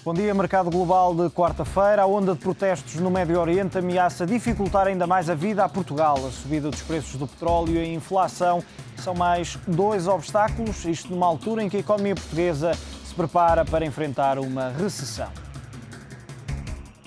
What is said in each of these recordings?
Bom dia. Mercado global de quarta-feira. A onda de protestos no Médio Oriente ameaça dificultar ainda mais a vida a Portugal. A subida dos preços do petróleo e a inflação são mais dois obstáculos, isto numa altura em que a economia portuguesa se prepara para enfrentar uma recessão.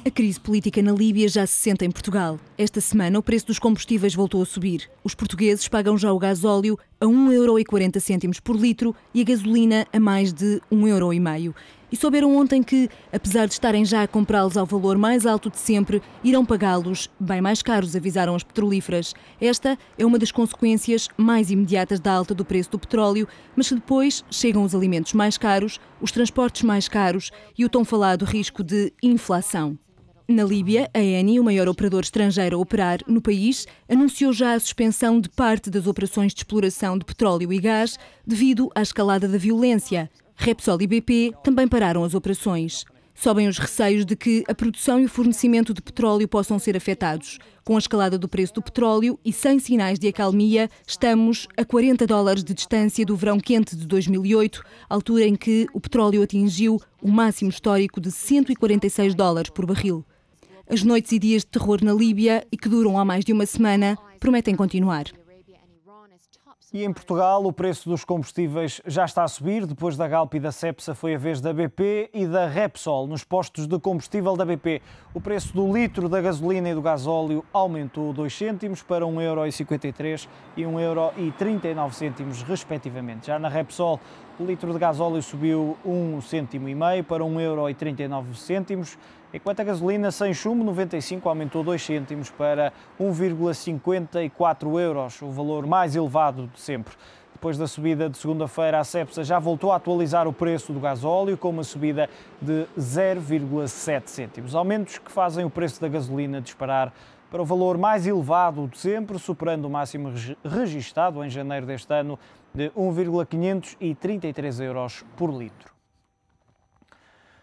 A crise política na Líbia já se sente em Portugal. Esta semana o preço dos combustíveis voltou a subir. Os portugueses pagam já o gasóleo a 1,40 € por litro e a gasolina a mais de 1,5 €. E souberam ontem que, apesar de estarem já a comprá-los ao valor mais alto de sempre, irão pagá-los bem mais caros, avisaram as petrolíferas. Esta é uma das consequências mais imediatas da alta do preço do petróleo, mas que depois chegam os alimentos mais caros, os transportes mais caros e o tão falado risco de inflação. Na Líbia, a Eni, o maior operador estrangeiro a operar no país, anunciou já a suspensão de parte das operações de exploração de petróleo e gás devido à escalada da violência. Repsol e BP também pararam as operações. Sobem os receios de que a produção e o fornecimento de petróleo possam ser afetados. Com a escalada do preço do petróleo e sem sinais de acalmia, estamos a $40 de distância do verão quente de 2008, altura em que o petróleo atingiu o máximo histórico de $146 por barril. As noites e dias de terror na Líbia, e que duram há mais de uma semana, prometem continuar. E em Portugal, o preço dos combustíveis já está a subir. Depois da Galp e da Cepsa, foi a vez da BP e da Repsol. Nos postos de combustível da BP, o preço do litro da gasolina e do gasóleo aumentou 2 cêntimos para 1,53 € e 1,39 € respectivamente. Já na Repsol, o litro de gasóleo subiu 1,5 cêntimo para 1,39 €, enquanto a gasolina sem chumbo 95 aumentou 2 cêntimos para 1,54 €, o valor mais elevado de sempre. Depois da subida de segunda-feira, a Cepsa já voltou a atualizar o preço do gasóleo com uma subida de 0,7 cêntimos. Aumentos que fazem o preço da gasolina disparar para o valor mais elevado de sempre, superando o máximo registado em janeiro deste ano de 1,533 € por litro.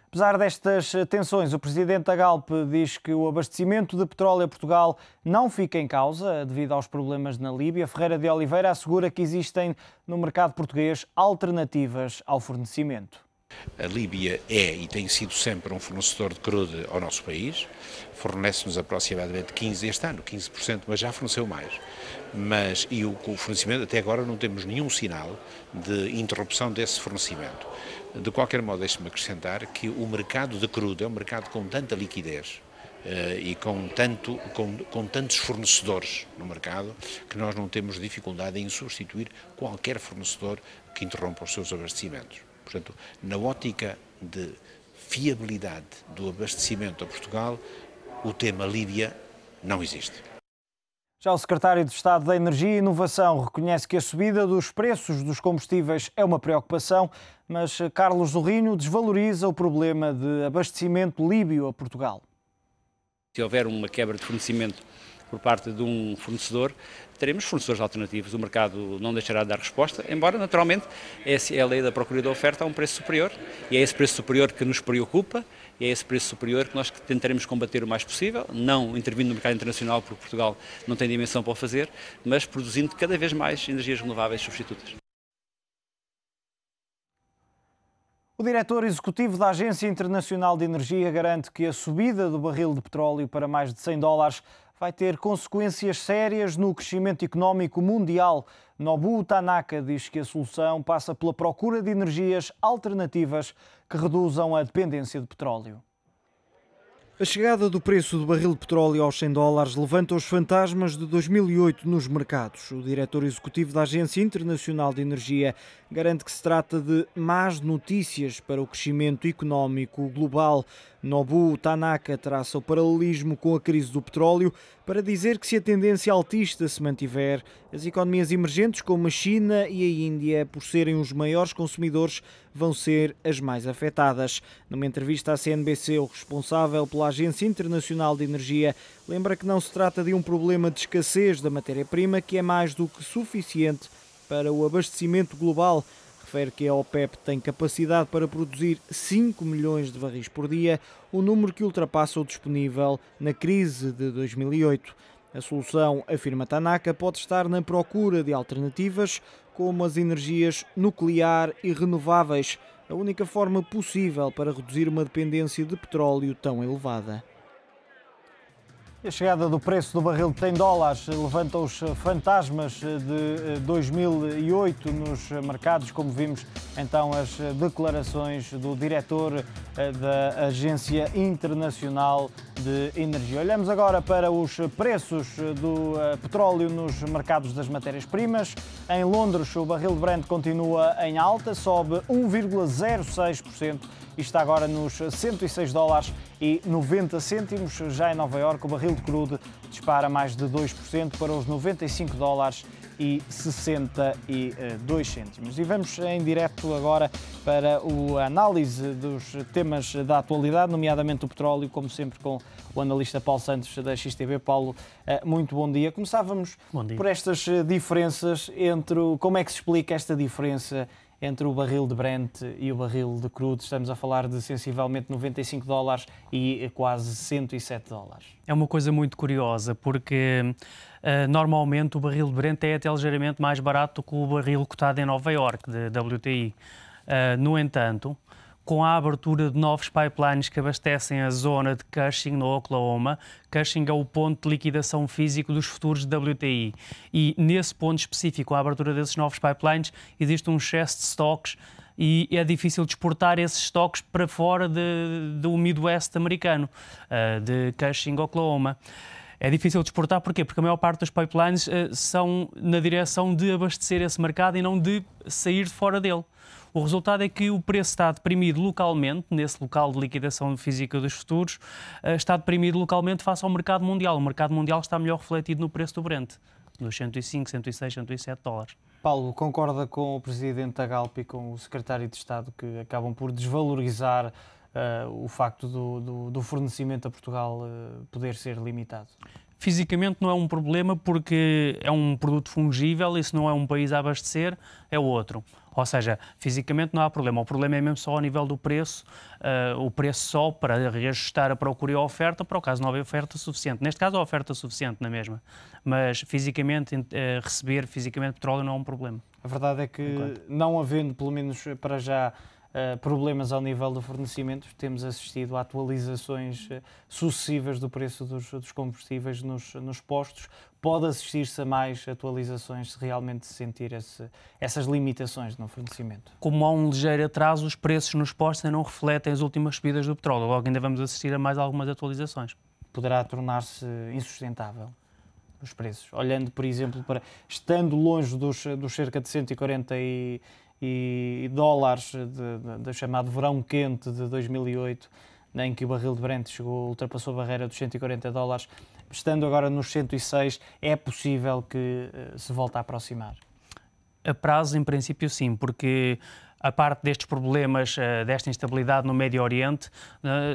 Apesar destas tensões, o presidente da Galp diz que o abastecimento de petróleo a Portugal não fica em causa devido aos problemas na Líbia. Ferreira de Oliveira assegura que existem no mercado português alternativas ao fornecimento. A Líbia é e tem sido sempre um fornecedor de crudo ao nosso país, fornece-nos aproximadamente 15%, mas já forneceu mais. E o fornecimento, até agora não temos nenhum sinal de interrupção desse fornecimento. De qualquer modo, deixe-me acrescentar que o mercado de crudo é um mercado com tanta liquidez e com tantos fornecedores no mercado que nós não temos dificuldade em substituir qualquer fornecedor que interrompa os seus abastecimentos. Portanto, na ótica de fiabilidade do abastecimento a Portugal, o tema Líbia não existe. Já o secretário de Estado da Energia e Inovação reconhece que a subida dos preços dos combustíveis é uma preocupação, mas Carlos Zorrinho desvaloriza o problema de abastecimento líbio a Portugal. Se houver uma quebra de fornecimento por parte de um fornecedor, teremos fornecedores alternativos, o mercado não deixará de dar resposta, embora naturalmente essa é a lei da procura e da oferta a um preço superior, e é esse preço superior que nos preocupa, e é esse preço superior que nós tentaremos combater o mais possível, não intervindo no mercado internacional porque Portugal não tem dimensão para o fazer, mas produzindo cada vez mais energias renováveis substitutas. O diretor executivo da Agência Internacional de Energia garante que a subida do barril de petróleo para mais de $100 vai ter consequências sérias no crescimento económico mundial. Nobuo Tanaka diz que a solução passa pela procura de energias alternativas que reduzam a dependência de petróleo. A chegada do preço do barril de petróleo aos $100 levanta os fantasmas de 2008 nos mercados. O diretor executivo da Agência Internacional de Energia garante que se trata de más notícias para o crescimento económico global. Nobuo Tanaka traça o paralelismo com a crise do petróleo para dizer que se a tendência altista se mantiver, as economias emergentes como a China e a Índia, por serem os maiores consumidores, vão ser as mais afetadas. Numa entrevista à CNBC, o responsável pela Agência Internacional de Energia lembra que não se trata de um problema de escassez da matéria-prima, que é mais do que suficiente para o abastecimento global. Refere que a OPEP tem capacidade para produzir 5 milhões de barris por dia, um número que ultrapassa o disponível na crise de 2008. A solução, afirma Tanaka, pode estar na procura de alternativas como as energias nuclear e renováveis, a única forma possível para reduzir uma dependência de petróleo tão elevada. A chegada do preço do barril de $100 levanta os fantasmas de 2008 nos mercados, como vimos então as declarações do diretor da Agência Internacional de Energia. Olhamos agora para os preços do petróleo nos mercados das matérias-primas. Em Londres, o barril de Brent continua em alta, sobe 1,06% e está agora nos $106,90. Já em Nova Iorque, o barril de crude dispara mais de 2% para os $95,62. E vamos em direto agora para a análise dos temas da atualidade, nomeadamente o petróleo, como sempre com o analista Paulo Santos da XTV. Paulo, muito bom dia. Começávamos por estas diferenças como é que se explica esta diferença entre o barril de Brent e o barril de crude? Estamos a falar de sensivelmente $95 e quase $107. É uma coisa muito curiosa, porque normalmente o barril de Brent é até ligeiramente mais barato do que o barril cotado em Nova Iorque, de WTI. No entanto, com a abertura de novos pipelines que abastecem a zona de Cushing, no Oklahoma. Cushing é o ponto de liquidação físico dos futuros de WTI. E nesse ponto específico, a abertura desses novos pipelines, existe um excesso de estoques e é difícil de exportar esses estoques para fora do Midwest americano, de Cushing, Oklahoma. É difícil de exportar, porquê? Porque a maior parte dos pipelines são na direção de abastecer esse mercado e não de sair de fora dele. O resultado é que o preço está deprimido localmente, nesse local de liquidação física dos futuros, está deprimido localmente face ao mercado mundial. O mercado mundial está melhor refletido no preço do Brent, nos $105, $106, $107. Paulo, concorda com o Presidente da Galp e com o Secretário de Estado que acabam por desvalorizar o facto do fornecimento a Portugal poder ser limitado? Fisicamente não é um problema porque é um produto fungível e se não é um país a abastecer, é o outro. Ou seja, fisicamente não há problema. O problema é mesmo só ao nível do preço, o preço só para reajustar a procura e a oferta, para o caso não haver oferta suficiente. Neste caso, há oferta suficiente na mesma. Mas fisicamente, receber fisicamente petróleo não é um problema. A verdade é que, não havendo, pelo menos para já, problemas ao nível do fornecimento, temos assistido a atualizações sucessivas do preço dos combustíveis nos postos. Pode assistir-se a mais atualizações se realmente se sentir essas limitações no fornecimento? Como há um ligeiro atraso, os preços nos postos ainda não refletem as últimas subidas do petróleo. Logo ainda vamos assistir a mais algumas atualizações. Poderá tornar-se insustentável os preços? Olhando, por exemplo, estando longe dos cerca de 140 dólares do chamado verão quente de 2008, em que o barril de Brent ultrapassou a barreira dos $140, estando agora nos 106, é possível que se volte a aproximar? A prazo, em princípio, sim, porque a parte destes problemas, desta instabilidade no Médio Oriente,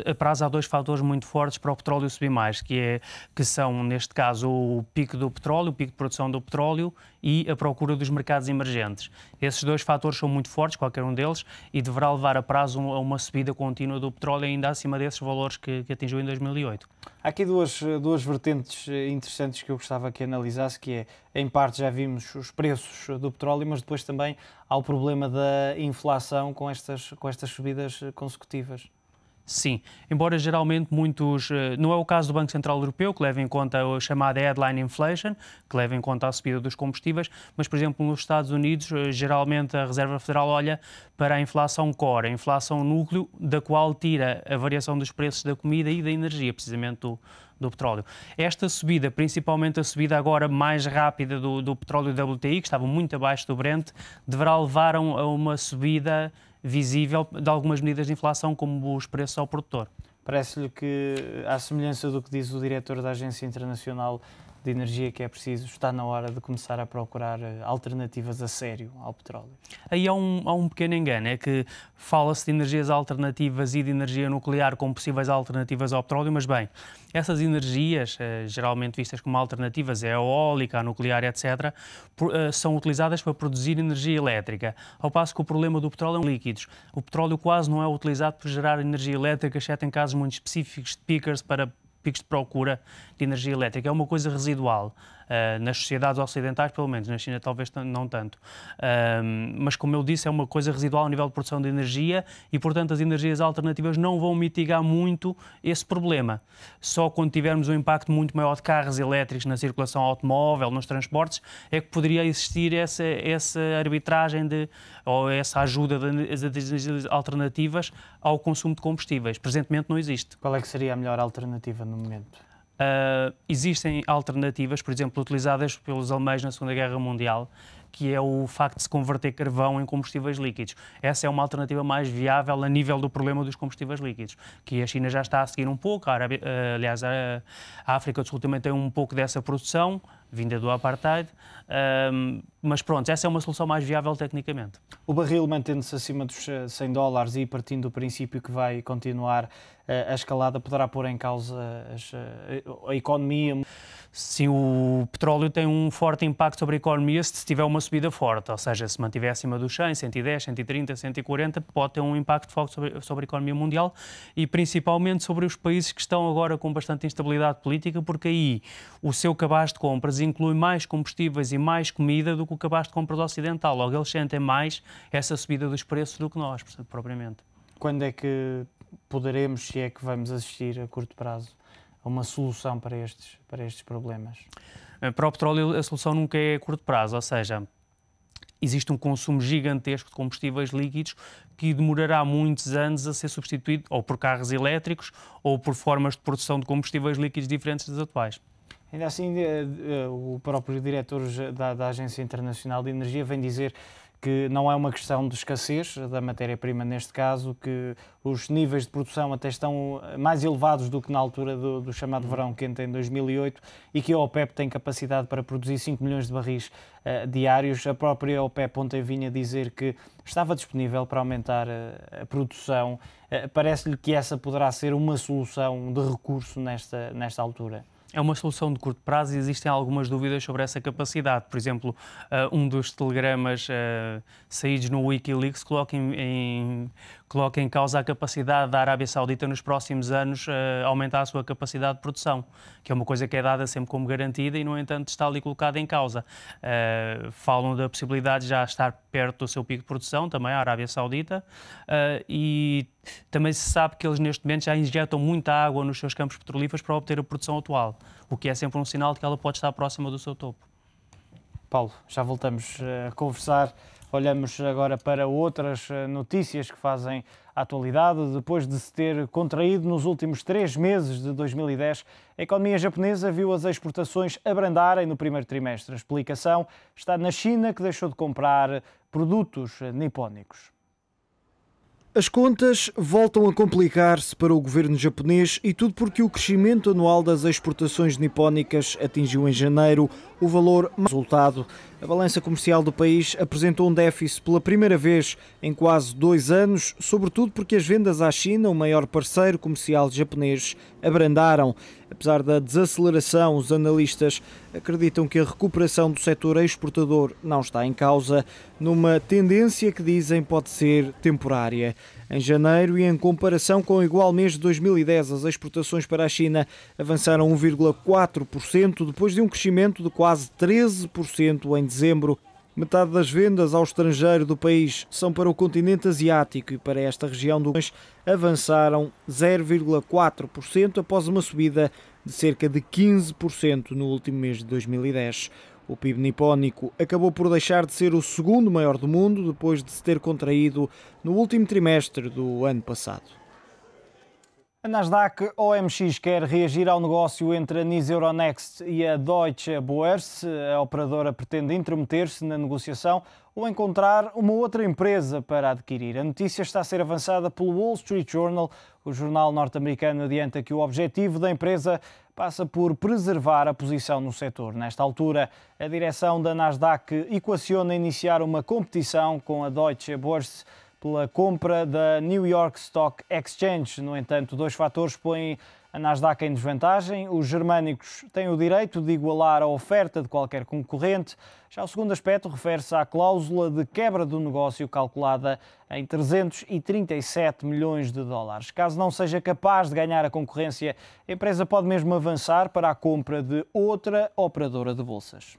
a prazo há dois fatores muito fortes para o petróleo subir mais, que são, neste caso, o pico do petróleo, o pico de produção do petróleo e a procura dos mercados emergentes. Esses dois fatores são muito fortes, qualquer um deles, e deverá levar a prazo a uma subida contínua do petróleo ainda acima desses valores que atingiu em 2008. Há aqui duas vertentes interessantes que eu gostava que analisasse, que é, em parte já vimos os preços do petróleo, mas depois também há o problema da inflação com estas subidas consecutivas. Sim, embora geralmente muitos... Não é o caso do Banco Central Europeu, que leva em conta a chamada headline inflation, que leva em conta a subida dos combustíveis, mas, por exemplo, nos Estados Unidos, geralmente a Reserva Federal olha para a inflação core, a inflação núcleo, da qual tira a variação dos preços da comida e da energia, precisamente do petróleo. Esta subida, principalmente a subida agora mais rápida do petróleo WTI, que estava muito abaixo do Brent, deverá levar a uma subida visível de algumas medidas de inflação, como os preços ao produtor. Parece-lhe que, à semelhança do que diz o diretor da Agência Internacional de Energia, que é preciso, está na hora de começar a procurar alternativas a sério ao petróleo? Aí há um pequeno engano, é que fala-se de energias alternativas e de energia nuclear como possíveis alternativas ao petróleo, mas bem, essas energias, geralmente vistas como alternativas, a eólica, a nuclear, etc., são utilizadas para produzir energia elétrica, ao passo que o problema do petróleo é líquidos. O petróleo quase não é utilizado para gerar energia elétrica, exceto em casos muito específicos de peakers para picos de procura de energia elétrica. É uma coisa residual. Nas sociedades ocidentais, pelo menos, na China talvez não tanto. Mas, como eu disse, é uma coisa residual a nível de produção de energia e, portanto, as energias alternativas não vão mitigar muito esse problema. Só quando tivermos um impacto muito maior de carros elétricos na circulação automóvel, nos transportes, é que poderia existir essa arbitragem ou essa ajuda das energias alternativas ao consumo de combustíveis. Presentemente não existe. Qual é que seria a melhor alternativa no momento? Existem alternativas, por exemplo, utilizadas pelos alemães na Segunda Guerra Mundial, que é o facto de se converter carvão em combustíveis líquidos. Essa é uma alternativa mais viável a nível do problema dos combustíveis líquidos, que a China já está a seguir um pouco, aliás, a África do Sul também tem um pouco dessa produção, vinda do apartheid, mas pronto, essa é uma solução mais viável tecnicamente. O barril mantendo-se acima dos $100 e partindo do princípio que vai continuar a escalada, poderá pôr em causa a economia? Sim, o petróleo tem um forte impacto sobre a economia se tiver uma subida forte, ou seja, se mantiver acima dos 100, 110, 130, 140, pode ter um impacto forte sobre a economia mundial e principalmente sobre os países que estão agora com bastante instabilidade política, porque aí o seu cabaz de compras inclui mais combustíveis e mais comida do que o cabaz de compras ocidental. Logo, eles sentem mais essa subida dos preços do que nós, propriamente. Quando é que poderemos, se é que vamos assistir a curto prazo, a uma solução para estes problemas? Para o petróleo, a solução nunca é a curto prazo, ou seja, existe um consumo gigantesco de combustíveis líquidos que demorará muitos anos a ser substituído ou por carros elétricos ou por formas de produção de combustíveis líquidos diferentes das atuais. Ainda assim, o próprio diretor da Agência Internacional de Energia vem dizer que não é uma questão de escassez da matéria-prima neste caso, que os níveis de produção até estão mais elevados do que na altura do chamado verão quente em 2008 e que a OPEP tem capacidade para produzir 5 milhões de barris diários. A própria OPEP ontem vinha dizer que estava disponível para aumentar a produção. Parece-lhe que essa poderá ser uma solução de recurso nesta altura? É uma solução de curto prazo e existem algumas dúvidas sobre essa capacidade. Por exemplo, um dos telegramas saídos no Wikileaks coloca em causa a capacidade da Arábia Saudita nos próximos anos aumentar a sua capacidade de produção, que é uma coisa que é dada sempre como garantida e, no entanto, está ali colocada em causa. Falam da possibilidade de já estar perto do seu pico de produção, também a Arábia Saudita, e também se sabe que eles neste momento já injetam muita água nos seus campos petrolíferos para obter a produção atual, o que é sempre um sinal de que ela pode estar próxima do seu topo. Paulo, já voltamos a conversar. Olhamos agora para outras notícias que fazem a atualidade. Depois de se ter contraído nos últimos 3 meses de 2010, a economia japonesa viu as exportações abrandarem no primeiro trimestre. A explicação está na China, que deixou de comprar produtos nipónicos. As contas voltam a complicar-se para o governo japonês e tudo porque o crescimento anual das exportações nipónicas atingiu em janeiro o valor mais resultado. A balança comercial do país apresentou um déficit pela primeira vez em quase 2 anos, sobretudo porque as vendas à China, o maior parceiro comercial japonês, abrandaram. Apesar da desaceleração, os analistas acreditam que a recuperação do setor exportador não está em causa, numa tendência que dizem pode ser temporária. Em janeiro e em comparação com o igual mês de 2010, as exportações para a China avançaram 1,4%, depois de um crescimento de quase 13% em dezembro. Metade das vendas ao estrangeiro do país são para o continente asiático e para esta região do país avançaram 0,4% após uma subida de cerca de 15% no último mês de 2010. O PIB nipónico acabou por deixar de ser o segundo maior do mundo depois de se ter contraído no último trimestre do ano passado. A Nasdaq OMX quer reagir ao negócio entre a NIS Euronext e a Deutsche Börse. A operadora pretende intrometer-se na negociação ou encontrar uma outra empresa para adquirir. A notícia está a ser avançada pelo Wall Street Journal. O jornal norte-americano adianta que o objetivo da empresa passa por preservar a posição no setor. Nesta altura, a direção da Nasdaq equaciona iniciar uma competição com a Deutsche Börse pela compra da New York Stock Exchange. No entanto, 2 fatores põem A Nasdaq em desvantagem. Os germânicos têm o direito de igualar a oferta de qualquer concorrente. Já o segundo aspecto refere-se à cláusula de quebra do negócio calculada em 337 milhões de dólares. Caso não seja capaz de ganhar a concorrência, a empresa pode mesmo avançar para a compra de outra operadora de bolsas.